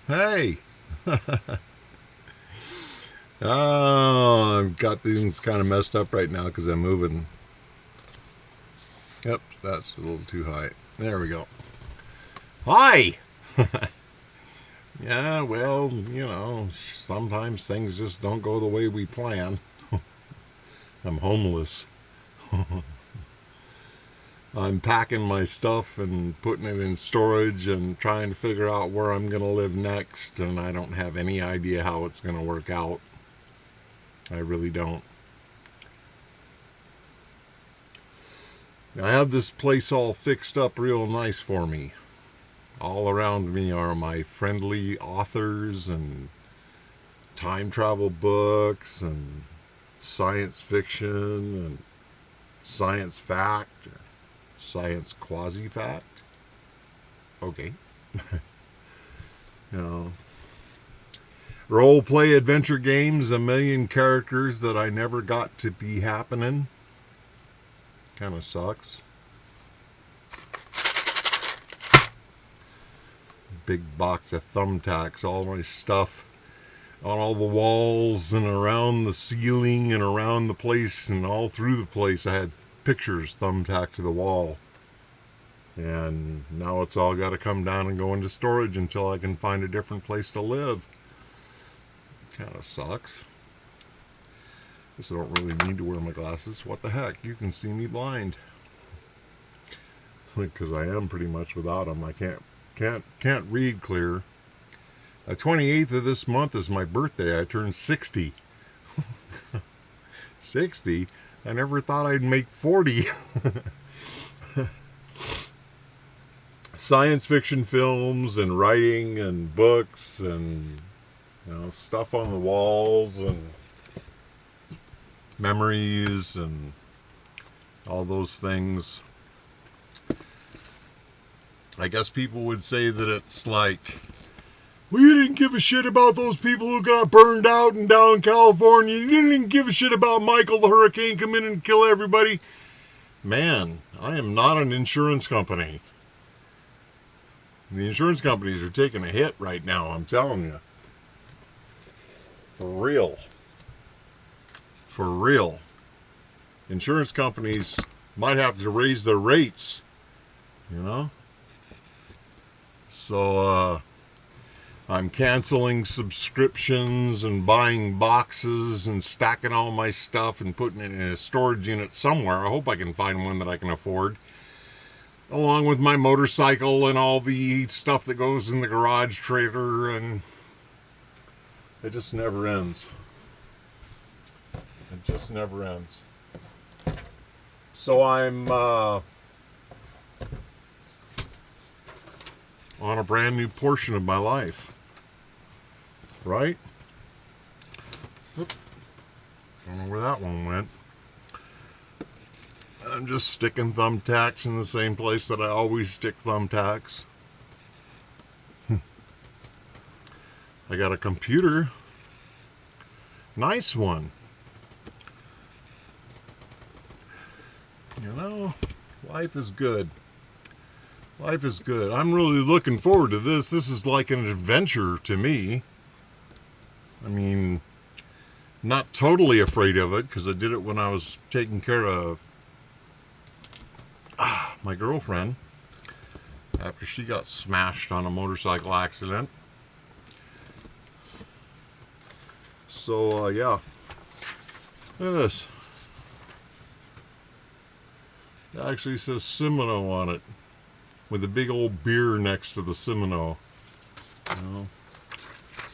Hey! Oh, I've got things kind of messed up right now because I'm moving. Yep, that's a little too high. There we go. Hi! Yeah, well, sometimes things just don't go the way we plan. I'm homeless. I'm packing my stuff and putting it in storage and trying to figure out where I'm going to live next, and I don't have any idea how it's going to work out. I really don't. I have this place all fixed up real nice for me. All around me are my friendly authors and time travel books and science fiction and science fact, or science quasi fact. Okay. you know, Role play adventure games, a million characters that I never got to be happening. Kind of sucks. Big box of thumbtacks, all my stuff on all the walls and around the ceiling and around the place and all through the place. I had pictures thumbtacked to the wall. And now it's all got to come down and go into storage until I can find a different place to live. Kind of sucks. Guess I don't really need to wear my glasses. What the heck? You can see me blind. Because I am pretty much without them. I can't read clear. The 28th of this month is my birthday. I turned 60. 60? I never thought I'd make 40. Science fiction films and writing and books and stuff on the walls and memories and all those things. I guess people would say that it's like, well, you didn't give a shit about those people who got burned out and down in California. You didn't even give a shit about Michael the hurricane come in and kill everybody. Man, I am not an insurance company. The insurance companies are taking a hit right now, I'm telling you. For real. For real. Insurance companies might have to raise their rates, So, I'm canceling subscriptions and buying boxes and stacking all my stuff and putting it in a storage unit somewhere. I hope I can find one that I can afford. Along with my motorcycle and all the stuff that goes in the garage trailer, and it just never ends. It just never ends. So I'm on a brand new portion of my life. Right? Oop. Don't know where that one went. I'm just sticking thumbtacks in the same place that I always stick thumbtacks. I got a computer. Nice one. Life is good. Life is good. I'm really looking forward to this. This is like an adventure to me. I mean, not totally afraid of it because I did it when I was taking care of my girlfriend after she got smashed on a motorcycle accident. So, yeah. Look at this. It actually says Semino on it with a big old beer next to the Semino.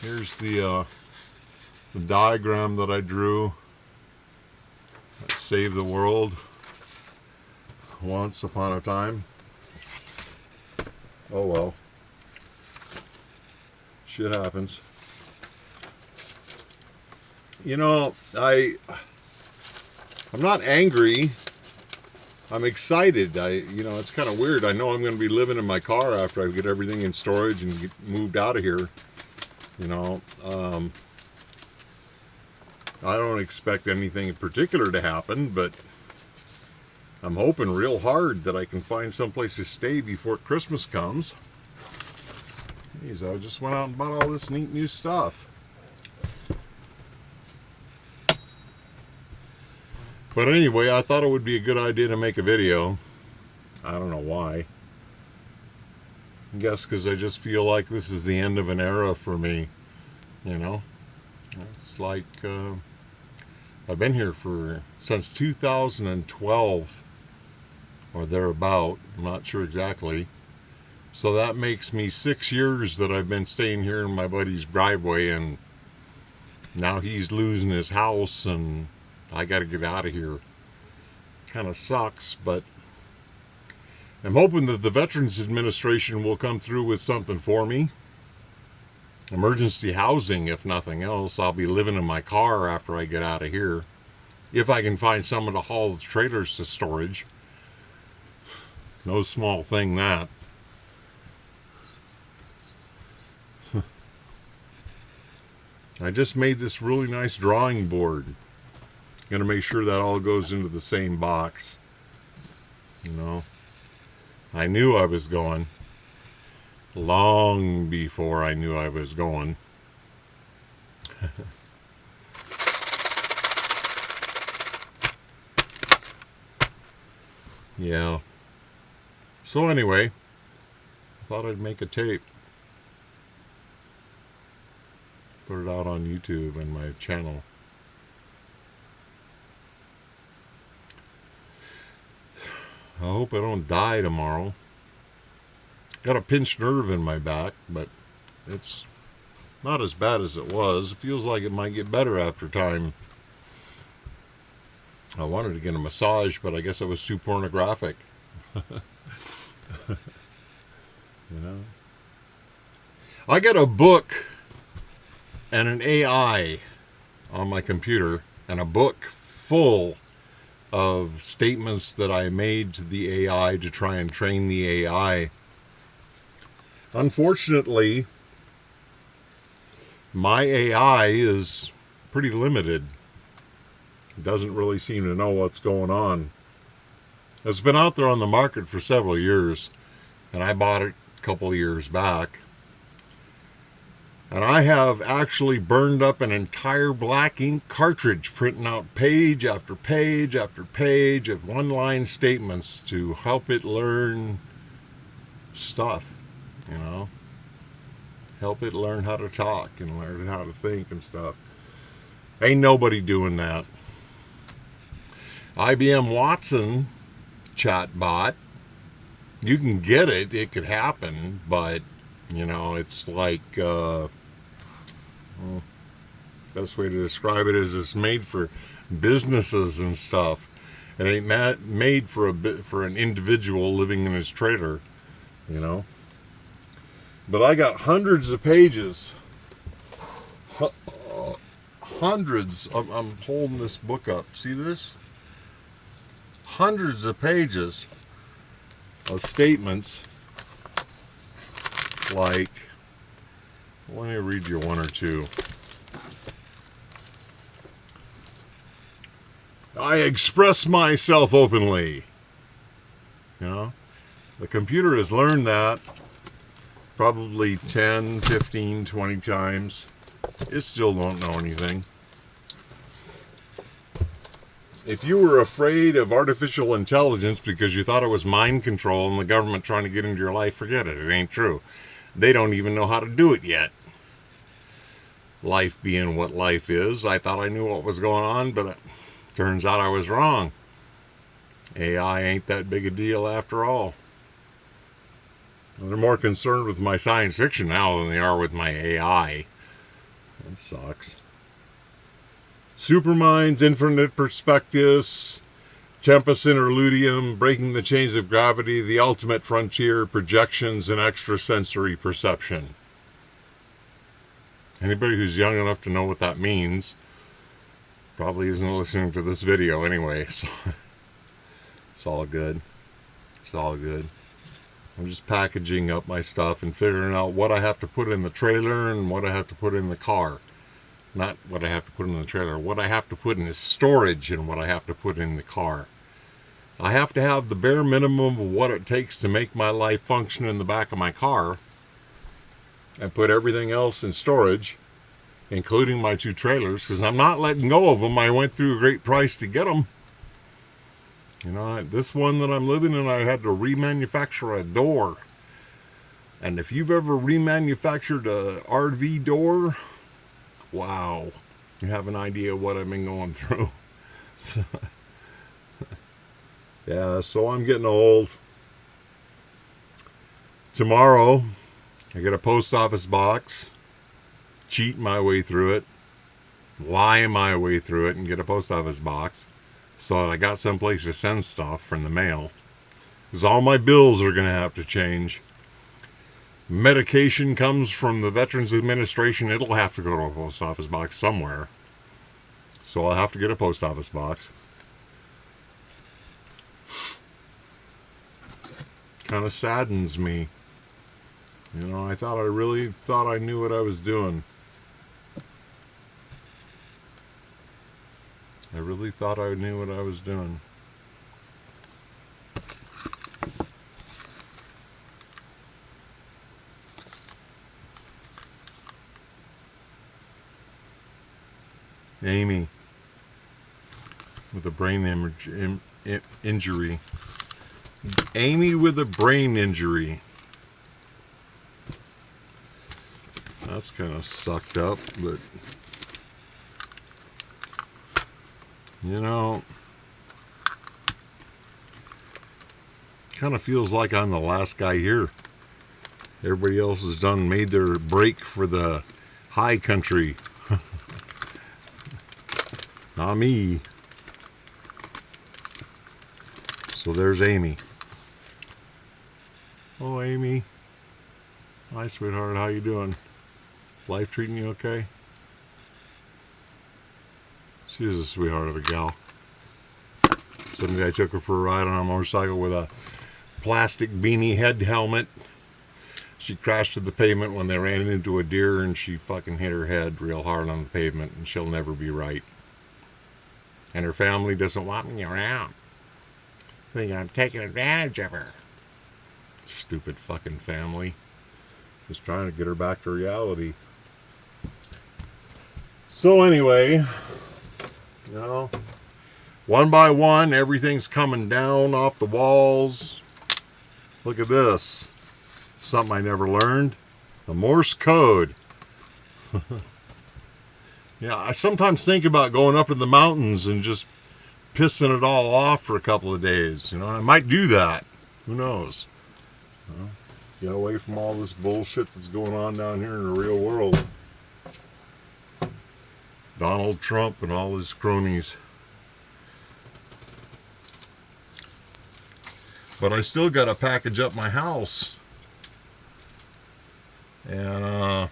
Here's the diagram that I drew that saved the world once upon a time. Oh well. Shit happens. I'm not angry. I'm excited. It's kind of weird. I know I'm going to be living in my car after I get everything in storage and get moved out of here. I don't expect anything in particular to happen, but I'm hoping real hard that I can find someplace to stay before Christmas comes. Geez, I just went out and bought all this neat new stuff. But anyway, I thought it would be a good idea to make a video. I don't know why. I guess because I just feel like this is the end of an era for me. You know? It's like I've been here since 2012 or thereabout. I'm not sure exactly. So that makes me 6 years that I've been staying here in my buddy's driveway, and now he's losing his house and I got to get out of here. Kind of sucks, but I'm hoping that the Veterans Administration will come through with something for me. Emergency housing, if nothing else. I'll be living in my car after I get out of here, if I can find someone to haul the trailers to storage. No small thing, that. I just made this really nice drawing board. Gonna make sure that all goes into the same box. You know, I knew I was going long before I knew I was going. Yeah. So anyway, I thought I'd make a tape. Put it out on YouTube and my channel. I hope I don't die tomorrow. Got a pinched nerve in my back, but it's not as bad as it was. It feels like it might get better after time. I wanted to get a massage, but I guess it was too pornographic. You know? I got a book and an AI on my computer, and a book full of statements that I made to the AI to try and train the AI. Unfortunately, my AI is pretty limited. It doesn't really seem to know what's going on. It's been out there on the market for several years, and I bought it a couple of years back. And I have actually burned up an entire black ink cartridge, printing out page after page after page of one-line statements to help it learn stuff, you know. Help it learn how to talk and learn how to think and stuff. Ain't nobody doing that. IBM Watson chatbot, you can get it, it could happen, but, you know, it's like... best way to describe it is it's made for businesses and stuff. It ain't made for an individual living in his trailer, you know. But I got hundreds of pages. Hundreds of, I'm holding this book up. See this? Hundreds of pages of statements like, let me read you one or two. I express myself openly. You know, the computer has learned that probably 10, 15, 20 times. It still don't know anything. If you were afraid of artificial intelligence because you thought it was mind control and the government trying to get into your life, forget it. It ain't true. They don't even know how to do it yet. Life being what life is, I thought I knew what was going on, but it turns out I was wrong. AI ain't that big a deal after all. They're more concerned with my science fiction now than they are with my AI. That sucks. Superminds, infinite perspectives, Tempest Interludium, Breaking the Chains of Gravity, The Ultimate Frontier, Projections, and Extrasensory Perception. Anybody who's young enough to know what that means probably isn't listening to this video anyway, so it's all good. It's all good. I'm just packaging up my stuff and figuring out what I have to put in the trailer and what I have to put in the car. Not what I have to put in the trailer, what I have to put in the storage and what I have to put in the car. I have to have the bare minimum of what it takes to make my life function in the back of my car. and put everything else in storage, including my 2 trailers, because I'm not letting go of them. I went through a great price to get them. You know, this one that I'm living in, I had to remanufacture a door. And if you've ever remanufactured a RV door, wow, you have an idea what I've been going through. Yeah, so I'm getting old. Tomorrow, I get a post office box, cheat my way through it, lie my way through it, and get a post office box so that I got someplace to send stuff from the mail. Because all my bills are going to have to change. Medication comes from the Veterans Administration. It'll have to go to a post office box somewhere. So I'll have to get a post office box. Kind of saddens me. You know, I really thought I knew what I was doing. I really thought I knew what I was doing. Amy with a brain injury. Amy with a brain injury. That's kind of sucked up, but you know, kind of feels like I'm the last guy here. Everybody else has made their break for the high country. Not me. So there's Amy. Oh, Amy. Hi, sweetheart. How you doing? Life treating you okay? She was a sweetheart of a gal. Some guy took her for a ride on a motorcycle with a plastic beanie head helmet. She crashed to the pavement when they ran into a deer, and she fucking hit her head real hard on the pavement, and she'll never be right. And her family doesn't want me around. I think I'm taking advantage of her. Stupid fucking family. Just trying to get her back to reality. So anyway, you know, one by one, everything's coming down off the walls. Look at this. Something I never learned. The Morse code. Yeah, I sometimes think about going up in the mountains and just pissing it all off for a couple of days. You know, I might do that. Who knows? Well, get away from all this bullshit that's going on down here in the real world. Donald Trump and all his cronies. But I still got to package up my house. And,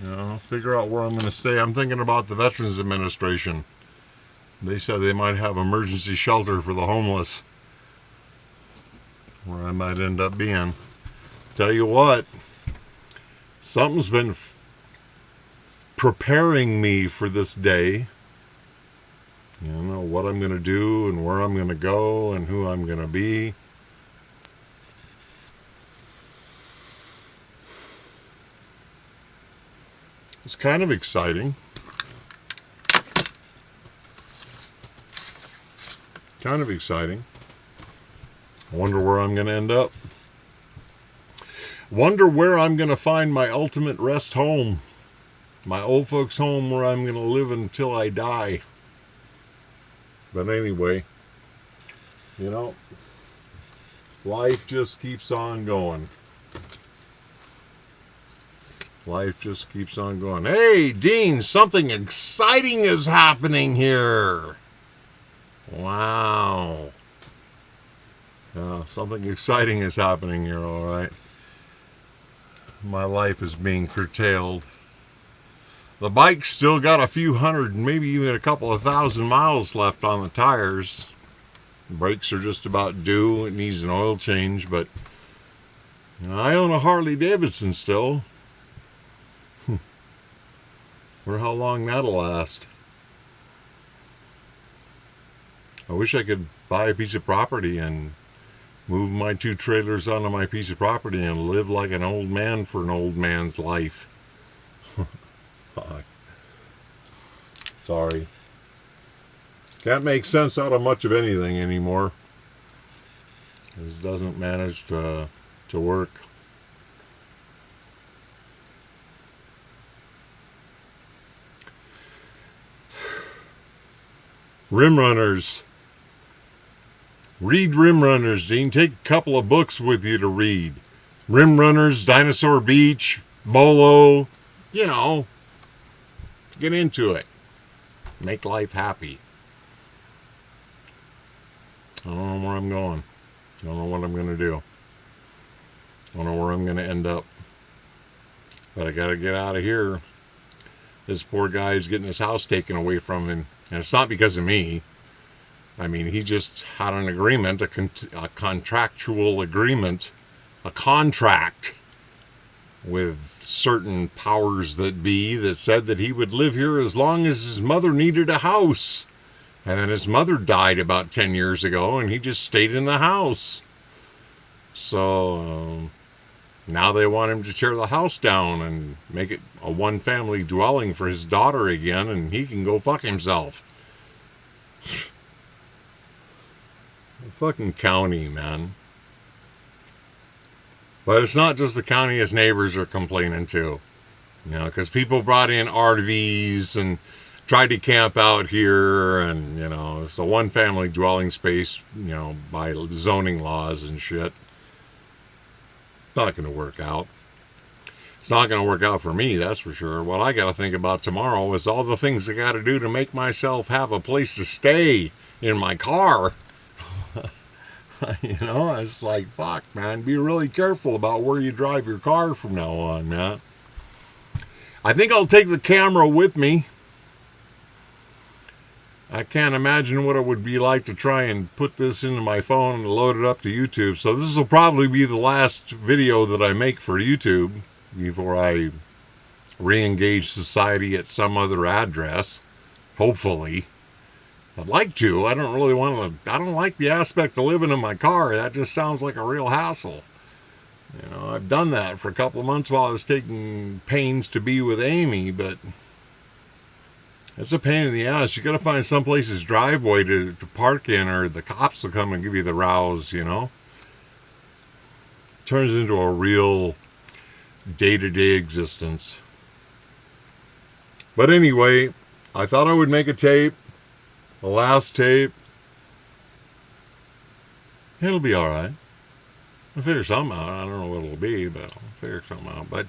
you know, figure out where I'm going to stay. I'm thinking about the Veterans Administration. They said they might have emergency shelter for the homeless, where I might end up being. Tell you what, something's been preparing me for this day. You know, what I'm going to do and where I'm going to go and who I'm going to be. It's kind of exciting. Kind of exciting. I wonder where I'm going to end up. Wonder where I'm going to find my ultimate rest home. My old folks' home where I'm going to live until I die. But anyway, you know, life just keeps on going. Life just keeps on going. Hey, Dean, something exciting is happening here. Wow. Something exciting is happening here, all right. My life is being curtailed. The bike's still got a few hundred, maybe even a couple of thousand miles left on the tires. The brakes are just about due. It needs an oil change, but you know, I own a Harley Davidson still. Wonder how long that'll last. I wish I could buy a piece of property and move my 2 trailers onto my piece of property and live like an old man for an old man's life. Sorry. Can't make sense out of much of anything anymore. This doesn't manage to work. Rim runners. Read Rim Runners. You can take a couple of books with you to read. Rim Runners, Dinosaur Beach, Bolo. You know, get into it. Make life happy. I don't know where I'm going. I don't know what I'm going to do. I don't know where I'm going to end up. But I got to get out of here. This poor guy is getting his house taken away from him. And it's not because of me. I mean, he just had an agreement, a contractual agreement, a contract with certain powers that be that said that he would live here as long as his mother needed a house. And then his mother died about 10 years ago, and he just stayed in the house. So now they want him to tear the house down and make it a one-family dwelling for his daughter again, and he can go fuck himself. The fucking county, man. But it's not just the county, his neighbors are complaining too. You know, because people brought in RVs and tried to camp out here, and, you know, it's a one-family dwelling space, you know, by zoning laws and shit. Not going to work out. It's not going to work out for me, that's for sure. What I got to think about tomorrow is all the things I got to do to make myself have a place to stay in my car. You know, it's like, fuck, man, be really careful about where you drive your car from now on, man. I think I'll take the camera with me. I can't imagine what it would be like to try and put this into my phone and load it up to YouTube. So this will probably be the last video that I make for YouTube before I re-engage society at some other address, hopefully. I'd like to. I don't really want to. I don't like the aspect of living in my car. That just sounds like a real hassle. You know, I've done that for a couple of months while I was taking pains to be with Amy, but it's a pain in the ass. You got to find someplace's driveway to park in, or the cops will come and give you the rouse, you know. Turns into a real day-to-day existence. But anyway, I thought I would make a tape. The last tape. It'll be alright. I'll figure something out. I don't know what it'll be, but I'll figure something out. But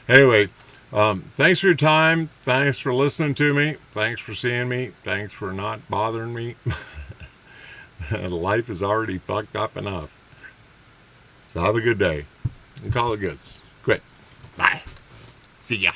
anyway, thanks for your time. Thanks for listening to me. Thanks for seeing me. Thanks for not bothering me. Life is already fucked up enough. So have a good day. And call it good. Quit. Bye. See ya.